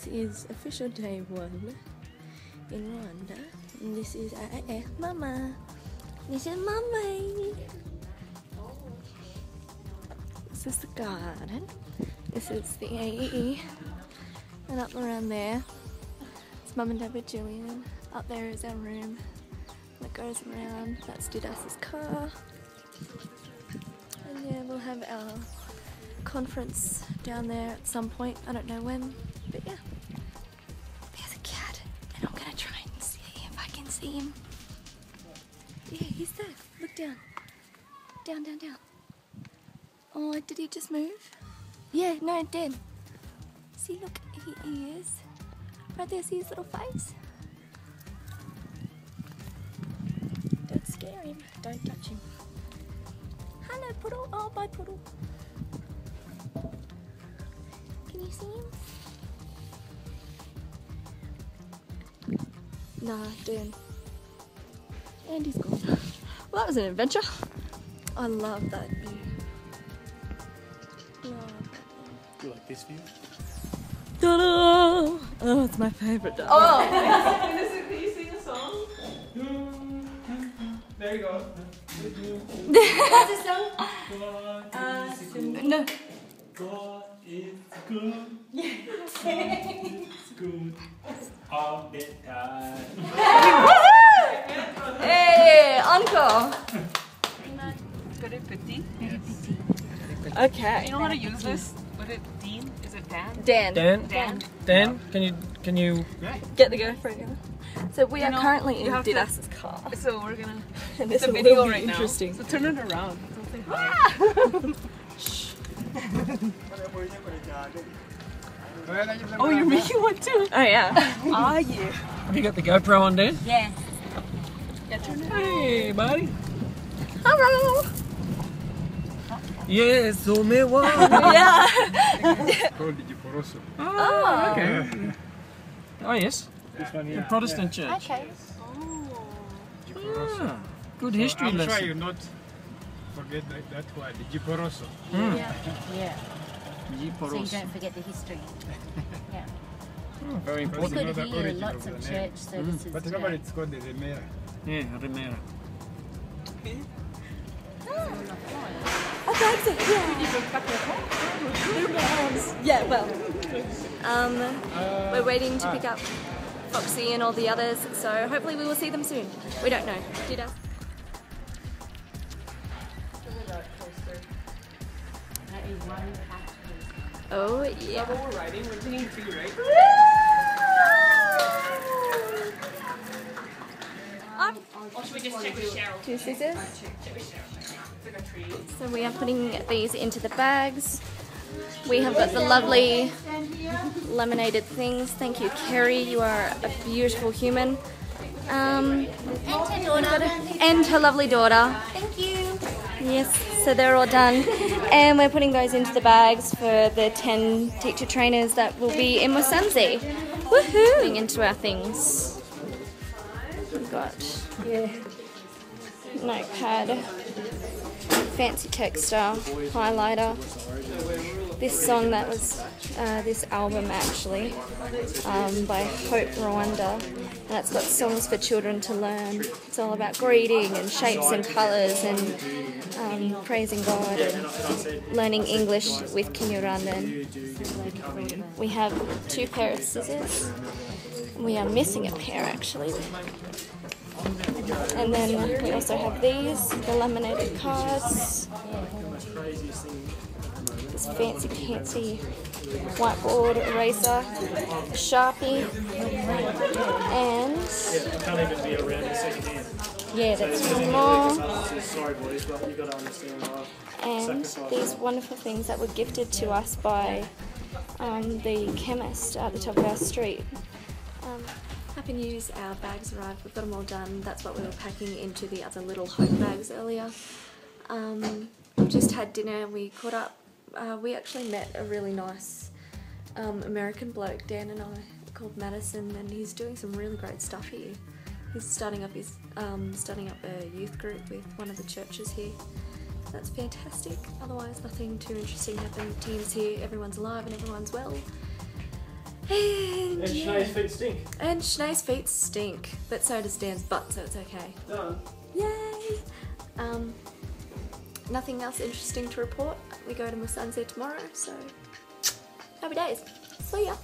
This is official day 1 in Rwanda. And this is Mama. This is Mama. This is the garden. This is the AE. And up around there, it's Mum and Dad with Julian. Up there is our room that goes around. That's Didas's car. And yeah, we'll have our conference down there at some point. I don't know when, but yeah. There's a cat, and I'm gonna try and see if I can see him. Yeah, he's there. Look down. Down, down, down. Oh, did he just move? Yeah, no, it did. See, look, he is. Right there, see his little face? Don't scare him. Don't touch him. Hello, Poodle. Oh, bye, Poodle. Can you see him? Nah, Dan. And he's gone. Well, that was an adventure. I love that view. Love that view. Do you like this view? Ta-da! Oh, it's my favourite. Oh! Can you sing a song? There you go. What's the song? No. God is good. It's good all the time. Hey, encore! Very pretty. Okay. You know how to use this? What it Dean? Is it Dan? Dan. Dan? Can you Get the GoPro going. So we are know, currently in you have to- Didas's car. So we're gonna. And It's this a will video be right interesting. now. So turn it around. Don't say hi. Oh, you're making one too. Oh yeah. Ah, yeah. have you got the GoPro on, Dan? Yeah, turn it around. Hey, buddy. Hello. Yes, so me one. Yeah. Called Digiporoso. Oh, okay. Oh yes, This one, the yeah. Protestant church. Okay. Digiporoso. Ah, good history I'm lesson. sure you not forget that word, Digiporoso. Yeah. So you Giporos. don't forget the history. Yeah. Oh, very Because important. you know Good the here, origin lots of of the name. church services. But today. normally it's called the Remera. Yeah, Remera. Oh, that's it. Yeah. Yeah, well. We're waiting to pick up Foxy and all the others, so hopefully we will see them soon. We don't know. Didas. That is one pack. Oh yeah. We're riding. We're taking 3, right? Or should we just check with Cheryl? 2 scissors. Check with Cheryl. It's like a tree. So we are putting these into the bags. We have got the lovely laminated things. Thank you, Kerry. You are a beautiful human. And her lovely daughter. Thank you. Yes, so they're all done. And we're putting those into the bags for the 10 teacher trainers that will be in Musanze. Woohoo! Putting into our things. We've got notepad, fancy texture, highlighter. This song that was this album actually by Hope Rwanda, and it's got songs for children to learn. It's all about greeting and shapes and colours and praising God and learning English with Kinyarwanda. We have 2 pairs of scissors. We are missing a pair actually. And then we also have these, the laminated cards. This fancy pantsy whiteboard eraser, Sharpie, and Can't even be around the second hand. yeah, that's one more. Sorry boys, but you've got to understand that. And these wonderful things that were gifted to us by the chemist at the top of our street. Happy news, our bags arrived, we've got them all done. That's what we were packing into the other little Hope bags earlier. We just had dinner, we caught up. We actually met a really nice American bloke, Dan and I, called Madison, and he's doing some really great stuff here. He's starting up a youth group with one of the churches here. That's fantastic. Otherwise, nothing too interesting happened. The team's here, everyone's alive and everyone's well. And And yeah. Sinead's feet stink. And Sinead's feet stink, but so does Dan's butt, so it's okay. Done. Yay! Nothing else interesting to report. We go to Musanze tomorrow, so happy days. See ya!